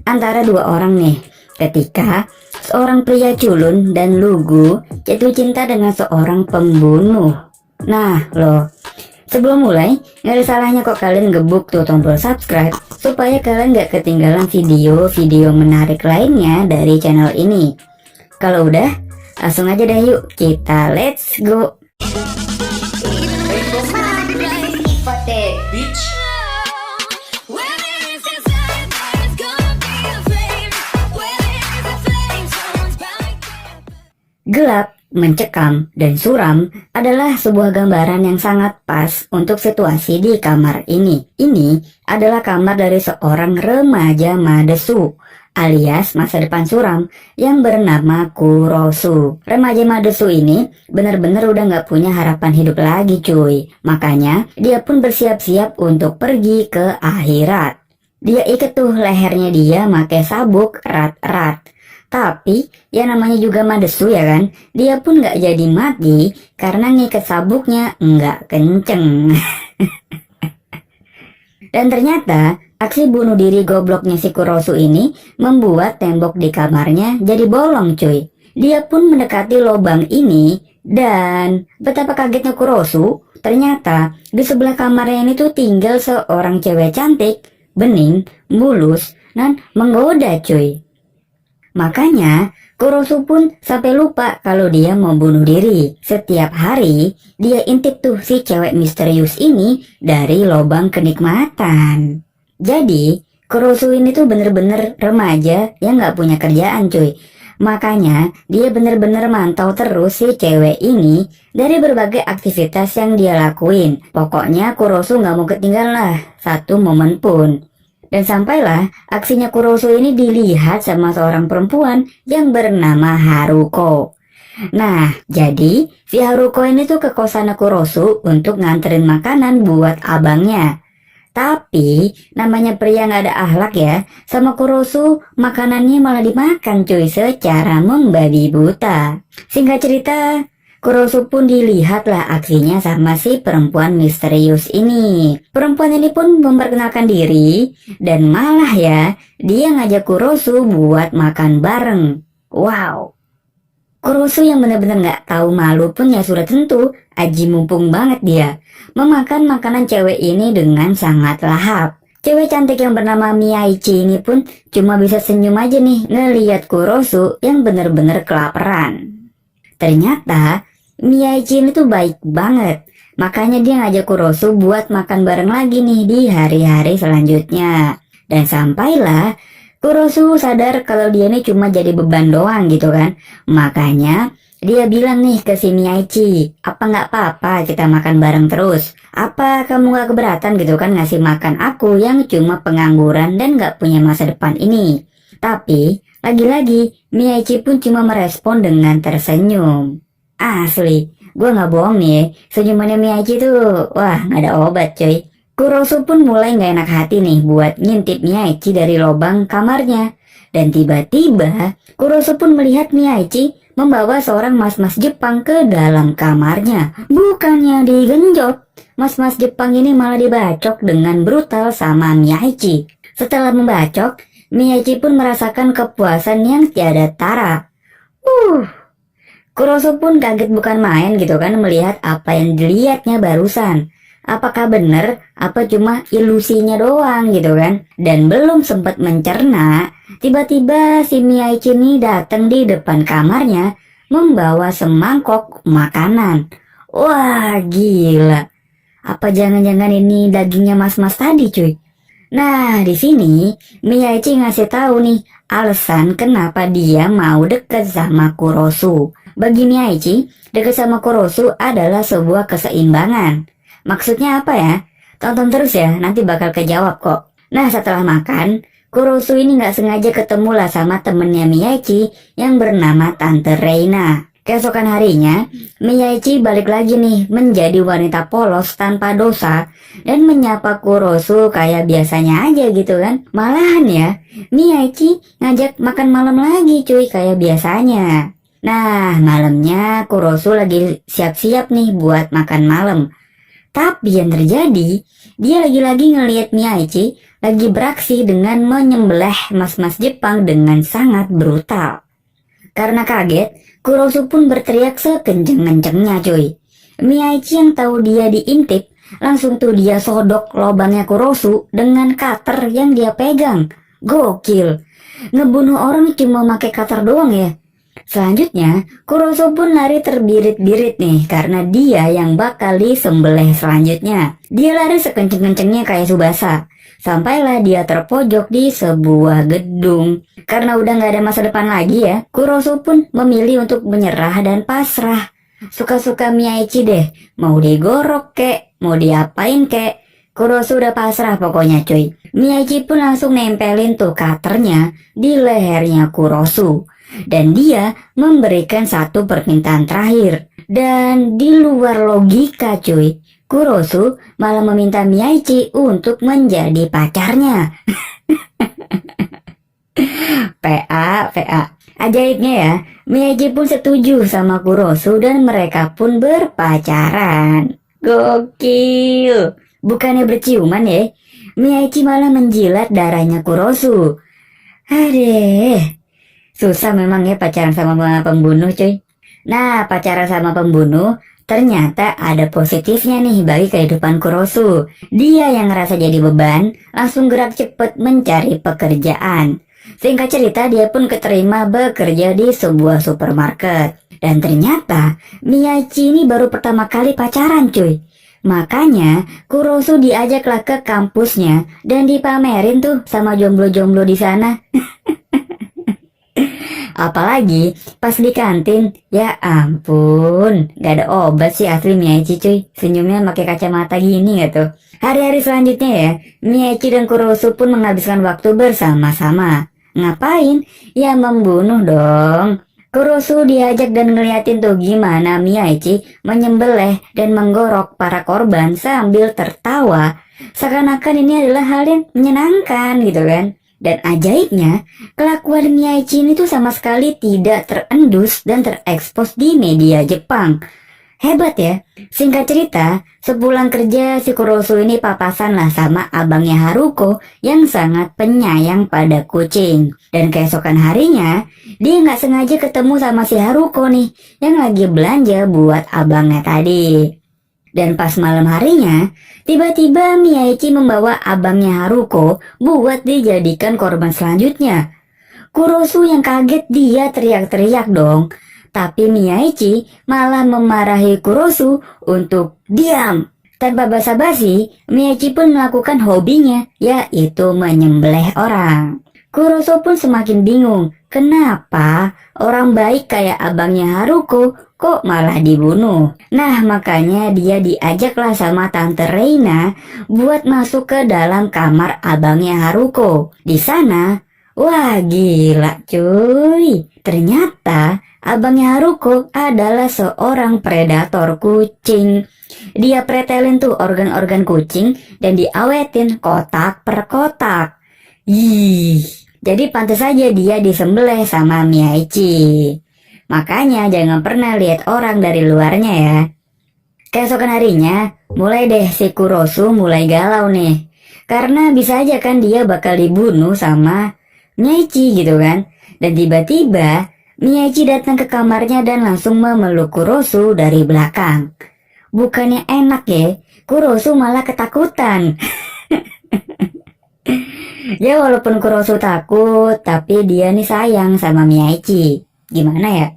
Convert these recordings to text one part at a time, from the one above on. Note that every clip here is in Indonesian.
antara dua orang nih. Ketika seorang pria culun dan lugu jatuh cinta dengan seorang pembunuh. Nah loh, sebelum mulai, gak ada salahnya kok kalian gebuk tuh tombol subscribe supaya kalian gak ketinggalan video-video menarik lainnya dari channel ini. Kalau udah, langsung aja deh yuk, kita let's go. Gelap, mencekam, dan suram adalah sebuah gambaran yang sangat pas untuk situasi di kamar ini. Ini adalah kamar dari seorang remaja Madesu, alias masa depan suram, yang bernama Kurosu. Remaja Madesu ini benar-benar udah gak punya harapan hidup lagi cuy. Makanya dia pun bersiap-siap untuk pergi ke akhirat. Dia ikat tuh lehernya dia pakai sabuk erat-erat. Tapi, ya namanya juga Madesu ya kan, dia pun gak jadi mati karena ngikat sabuknya nggak kenceng. Dan ternyata, aksi bunuh diri gobloknya si Kurosu ini membuat tembok di kamarnya jadi bolong cuy. Dia pun mendekati lubang ini dan betapa kagetnya Kurosu, ternyata di sebelah kamarnya ini tuh tinggal seorang cewek cantik, bening, mulus, dan menggoda cuy. Makanya, Kurosu pun sampai lupa kalau dia mau bunuh diri. Setiap hari, dia intip tuh si cewek misterius ini dari lubang kenikmatan. Jadi, Kurosu ini tuh bener-bener remaja yang gak punya kerjaan cuy. Makanya, dia bener-bener mantau terus si cewek ini dari berbagai aktivitas yang dia lakuin. Pokoknya Kurosu gak mau ketinggalan lah satu momen pun. Dan sampailah aksinya Kurosu ini dilihat sama seorang perempuan yang bernama Haruko. Nah, jadi si Haruko ini tuh ke kosan Kurosu untuk nganterin makanan buat abangnya. Tapi namanya pria gak ada akhlak ya, sama Kurosu makanannya malah dimakan cuy secara membabi buta. Singkat cerita, Kurosu pun dilihatlah aksinya sama si perempuan misterius ini. Perempuan ini pun memperkenalkan diri dan malah ya dia ngajak Kurosu buat makan bareng. Wow. Kurosu yang benar-benar gak tahu malu pun ya sudah tentu aji mumpung banget dia memakan makanan cewek ini dengan sangat lahap. Cewek cantik yang bernama Miyaichi ini pun cuma bisa senyum aja nih ngelihat Kurosu yang benar-benar kelaparan. Ternyata Miyaichi ini tuh baik banget. Makanya dia ngajak Kurosu buat makan bareng lagi nih di hari-hari selanjutnya. Dan sampailah Kurosu sadar kalau dia ini cuma jadi beban doang gitu kan. Makanya dia bilang nih ke si Miyaichi, apa nggak apa-apa kita makan bareng terus? Apa kamu nggak keberatan gitu kan ngasih makan aku yang cuma pengangguran dan nggak punya masa depan ini? Tapi lagi-lagi Miyaichi pun cuma merespon dengan tersenyum. Asli, gue gak bohong nih, senyumannya Miyaichi tuh, wah gak ada obat coy. Kurosu pun mulai gak enak hati nih buat ngintip Miyaichi dari lubang kamarnya. Dan tiba-tiba, Kurosu pun melihat Miyaichi membawa seorang mas-mas Jepang ke dalam kamarnya. Bukannya digenjot, mas-mas Jepang ini malah dibacok dengan brutal sama Miyaichi. Setelah membacok, Miyaichi pun merasakan kepuasan yang tiada tara. Kurosu pun kaget bukan main gitu kan melihat apa yang dilihatnya barusan. Apakah benar apa cuma ilusinya doang gitu kan. Dan belum sempat mencerna, tiba-tiba si Miyaichi ini datang di depan kamarnya membawa semangkok makanan. Wah gila. Apa jangan-jangan ini dagingnya mas-mas tadi cuy? Nah di sini Miyaichi ngasih tahu nih alasan kenapa dia mau deket sama Kurosu. Bagi Miyaichi, dekat sama Kurosu adalah sebuah keseimbangan. Maksudnya apa ya? Tonton terus ya, nanti bakal kejawab kok. Nah setelah makan, Kurosu ini gak sengaja ketemu lah sama temennya Miyaichi yang bernama Tante Reina. Keesokan harinya, Miyaichi balik lagi nih menjadi wanita polos tanpa dosa dan menyapa Kurosu kayak biasanya aja gitu kan. Malahan ya, Miyaichi ngajak makan malam lagi cuy kayak biasanya. Nah, malamnya Kurosu lagi siap-siap nih buat makan malam. Tapi yang terjadi, dia lagi-lagi ngelihat Miyaichi lagi beraksi dengan menyembelih mas-mas Jepang dengan sangat brutal. Karena kaget, Kurosu pun berteriak sekenceng-kencengnya cuy. Miyaichi yang tahu dia diintip, langsung tuh dia sodok lobangnya Kurosu dengan cutter yang dia pegang. Gokil, ngebunuh orang cuma pakai cutter doang ya. Selanjutnya, Kurosu pun lari terbirit-birit nih karena dia yang bakal disembelih selanjutnya. Dia lari sekenceng-kencengnya kayak Tsubasa. Sampailah dia terpojok di sebuah gedung. Karena udah gak ada masa depan lagi ya, Kurosu pun memilih untuk menyerah dan pasrah. Suka-suka Miyaichi deh, mau digorok kek, mau diapain kek. Kurosu udah pasrah pokoknya cuy. Miyaichi pun langsung nempelin tuh cutternya di lehernya Kurosu. Dan dia memberikan satu permintaan terakhir. Dan di luar logika cuy, Kurosu malah meminta Miyaichi untuk menjadi pacarnya. PA. Ajaibnya ya, Miyaichi pun setuju sama Kurosu dan mereka pun berpacaran. Gokil. Bukannya berciuman ya, Miyaichi malah menjilat darahnya Kurosu. Adeh. Susah memang ya pacaran sama pembunuh cuy. Nah, pacaran sama pembunuh ternyata ada positifnya nih bagi kehidupan Kurosu. Dia yang ngerasa jadi beban, langsung gerak cepet mencari pekerjaan. Singkat cerita, dia pun keterima bekerja di sebuah supermarket. Dan ternyata Miyaichi ini baru pertama kali pacaran cuy. Makanya Kurosu diajaklah ke kampusnya dan dipamerin tuh sama jomblo-jomblo di sana. Apalagi pas di kantin, ya ampun, gak ada obat sih asli Miyaichi cuy. Senyumnya pakai kacamata gini gak tuh. Hari-hari selanjutnya ya, Miyaichi dan Kurosu pun menghabiskan waktu bersama-sama. Ngapain? Ya membunuh dong. Kurosu diajak dan ngeliatin tuh gimana Miyaichi menyembelih dan menggorok para korban sambil tertawa. Seakan-akan ini adalah hal yang menyenangkan gitu kan. Dan ajaibnya, kelakuan Miyaichi ini tuh sama sekali tidak terendus dan terekspos di media Jepang. Hebat ya. Singkat cerita, sepulang kerja si Kurosu ini papasan lah sama abangnya Haruko yang sangat penyayang pada kucing. Dan keesokan harinya, dia nggak sengaja ketemu sama si Haruko nih yang lagi belanja buat abangnya tadi. Dan pas malam harinya, tiba-tiba Miyaichi membawa abangnya Haruko buat dijadikan korban selanjutnya. Kurosu yang kaget dia teriak-teriak dong. Tapi Miyaichi malah memarahi Kurosu untuk diam. Tanpa basa-basi, Miyaichi pun melakukan hobinya, yaitu menyembelih orang. Kurosu pun semakin bingung, kenapa orang baik kayak abangnya Haruko kok malah dibunuh. Nah, makanya dia diajaklah sama Tante Reina buat masuk ke dalam kamar abangnya Haruko. Di sana, wah gila cuy. Ternyata abangnya Haruko adalah seorang predator kucing. Dia pretelin tuh organ-organ kucing dan diawetin kotak per kotak. Jadi pantas saja dia disembelih sama Miyaichi. Makanya jangan pernah lihat orang dari luarnya ya. Keesokan harinya, mulai deh si Kurosu mulai galau nih. Karena bisa aja kan dia bakal dibunuh sama Miyaichi gitu kan. Dan tiba-tiba Miyaichi datang ke kamarnya dan langsung memeluk Kurosu dari belakang. Bukannya enak ya, Kurosu malah ketakutan. Ya walaupun Kurosu takut, tapi dia nih sayang sama Miyaichi. Gimana ya?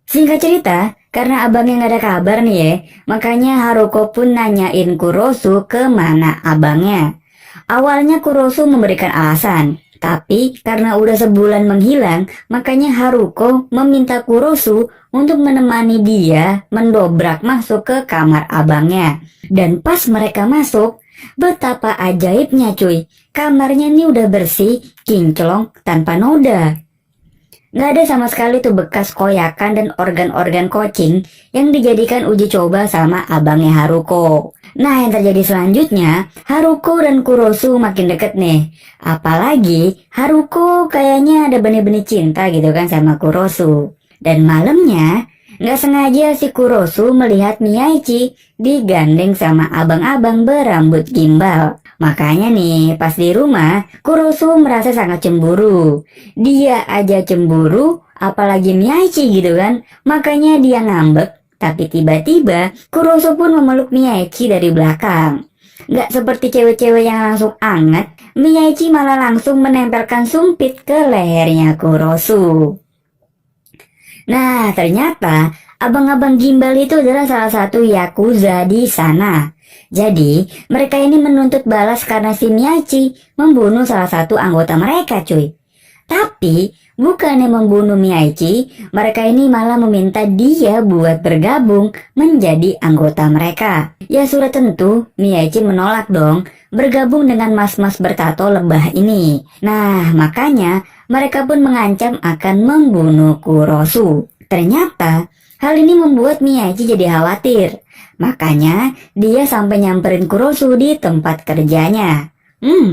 Singkat cerita, karena abangnya gak ada kabar nih ya, makanya Haruko pun nanyain Kurosu kemana abangnya. Awalnya Kurosu memberikan alasan, tapi karena udah sebulan menghilang, makanya Haruko meminta Kurosu untuk menemani dia mendobrak masuk ke kamar abangnya. Dan pas mereka masuk, betapa ajaibnya cuy, kamarnya ini udah bersih, kinclong, tanpa noda. Gak ada sama sekali tuh bekas koyakan dan organ-organ kucing yang dijadikan uji coba sama abangnya Haruko. Nah yang terjadi selanjutnya, Haruko dan Kurosu makin deket nih. Apalagi Haruko kayaknya ada benih-benih cinta gitu kan sama Kurosu. Dan malamnya, gak sengaja si Kurosu melihat Miyaichi digandeng sama abang-abang berambut gimbal. Makanya nih, pas di rumah, Kurosu merasa sangat cemburu. Dia aja cemburu, apalagi Miyaichi gitu kan. Makanya dia ngambek, tapi tiba-tiba Kurosu pun memeluk Miyaichi dari belakang. Gak seperti cewek-cewek yang langsung anget, Miyaichi malah langsung menempelkan sumpit ke lehernya Kurosu. Nah, ternyata abang-abang gimbal itu adalah salah satu yakuza di sana. Jadi, mereka ini menuntut balas karena si Miyaichi membunuh salah satu anggota mereka, cuy. Tapi, bukannya membunuh Miyaichi, mereka ini malah meminta dia buat bergabung menjadi anggota mereka. Ya sudah tentu, Miyaichi menolak dong bergabung dengan mas-mas bertato lebah ini. Nah, makanya mereka pun mengancam akan membunuh Kurosu. Ternyata, hal ini membuat Miyaichi jadi khawatir. Makanya, dia sampai nyamperin Kurosu di tempat kerjanya.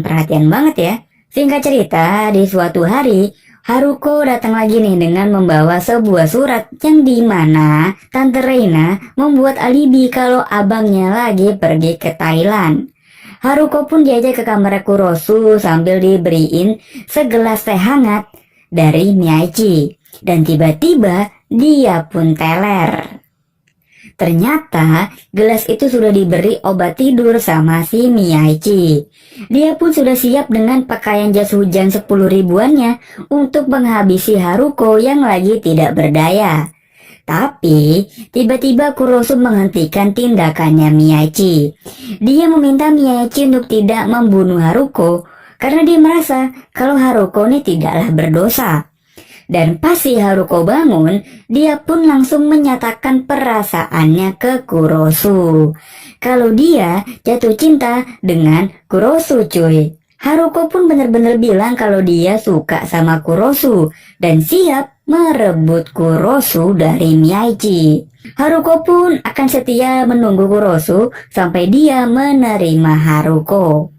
Perhatian banget ya. Singkat cerita, di suatu hari, Haruko datang lagi nih dengan membawa sebuah surat yang dimana Tante Reina membuat alibi kalau abangnya lagi pergi ke Thailand. Haruko pun diajak ke kamar Kurosu sambil diberiin segelas teh hangat dari Miyaichi. Dan tiba-tiba dia pun teler. Ternyata gelas itu sudah diberi obat tidur sama si Miyaichi. Dia pun sudah siap dengan pakaian jas hujan 10 ribuannya untuk menghabisi Haruko yang lagi tidak berdaya. Tapi tiba-tiba Kurosu menghentikan tindakannya Miyaichi. Dia meminta Miyaichi untuk tidak membunuh Haruko karena dia merasa kalau Haruko ini tidaklah berdosa. Dan pas si Haruko bangun, dia pun langsung menyatakan perasaannya ke Kurosu. Kalau dia jatuh cinta dengan Kurosu, cuy. Haruko pun benar-benar bilang kalau dia suka sama Kurosu dan siap merebut Kurosu dari Miyaichi. Haruko pun akan setia menunggu Kurosu sampai dia menerima Haruko.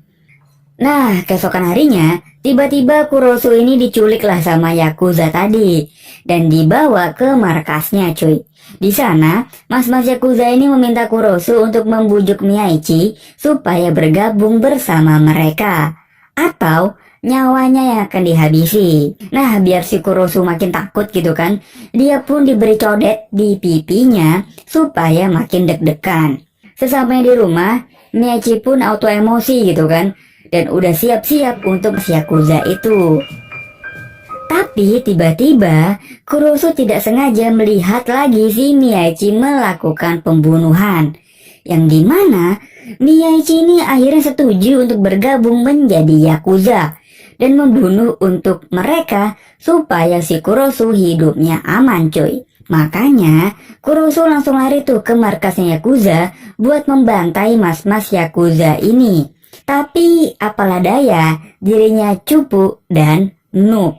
Nah, keesokan harinya, tiba-tiba Kurosu ini diculiklah sama Yakuza tadi dan dibawa ke markasnya, cuy. Di sana, mas-mas Yakuza ini meminta Kurosu untuk membujuk Miyaichi supaya bergabung bersama mereka. Atau nyawanya yang akan dihabisi. Nah, biar si Kurosu makin takut gitu kan, dia pun diberi codet di pipinya supaya makin deg-degan. Sesampainya di rumah, Miyaichi pun auto emosi gitu kan, dan udah siap-siap untuk si Yakuza itu. Tapi tiba-tiba Kurosu tidak sengaja melihat lagi si Miyaichi melakukan pembunuhan, yang dimana Miyaichi ini akhirnya setuju untuk bergabung menjadi Yakuza dan membunuh untuk mereka supaya si Kurosu hidupnya aman, cuy. Makanya Kurosu langsung lari tuh ke markasnya Yakuza buat membantai mas-mas Yakuza ini. Tapi apalah daya, dirinya cupu dan noob.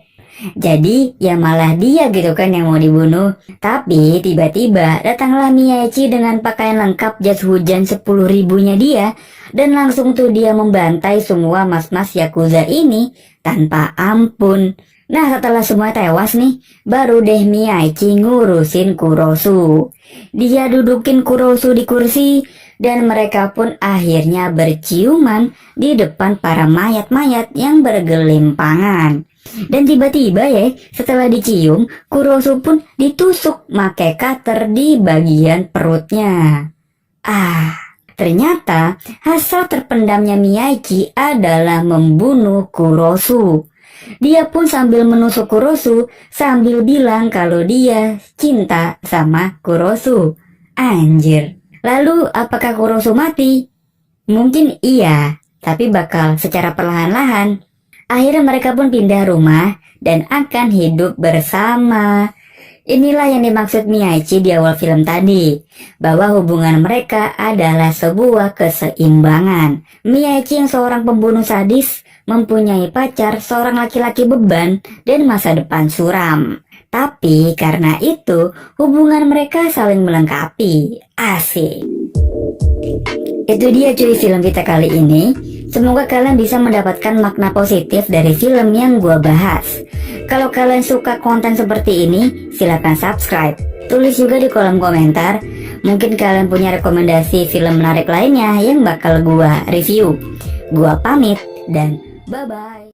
Jadi ya malah dia gitu kan yang mau dibunuh. Tapi tiba-tiba datanglah Miyaichi dengan pakaian lengkap jas hujan 10 ribunya dia. Dan langsung tuh dia membantai semua mas-mas Yakuza ini tanpa ampun. Nah, setelah semua tewas nih, baru deh Miyaichi ngurusin Kurosu. Dia dudukin Kurosu di kursi dan mereka pun akhirnya berciuman di depan para mayat-mayat yang bergelimpangan. Dan tiba-tiba ya, setelah dicium, Kurosu pun ditusuk pakai cutter di bagian perutnya. Ternyata hasrat terpendamnya Miyaichi adalah membunuh Kurosu. Dia pun sambil menusuk Kurosu sambil bilang kalau dia cinta sama Kurosu. Anjir. Lalu apakah Kurosu mati? Mungkin iya, tapi bakal secara perlahan-lahan. Akhirnya mereka pun pindah rumah dan akan hidup bersama. Inilah yang dimaksud Miyaichi di awal film tadi, bahwa hubungan mereka adalah sebuah keseimbangan. Miyaichi yang seorang pembunuh sadis mempunyai pacar seorang laki-laki beban dan masa depan suram. Tapi karena itu hubungan mereka saling melengkapi. Asik. Itu dia cuy film kita kali ini. Semoga kalian bisa mendapatkan makna positif dari film yang gua bahas. Kalau kalian suka konten seperti ini, silahkan subscribe. Tulis juga di kolom komentar Mungkin kalian punya rekomendasi film menarik lainnya yang bakal gua review. Gua pamit dan bye-bye.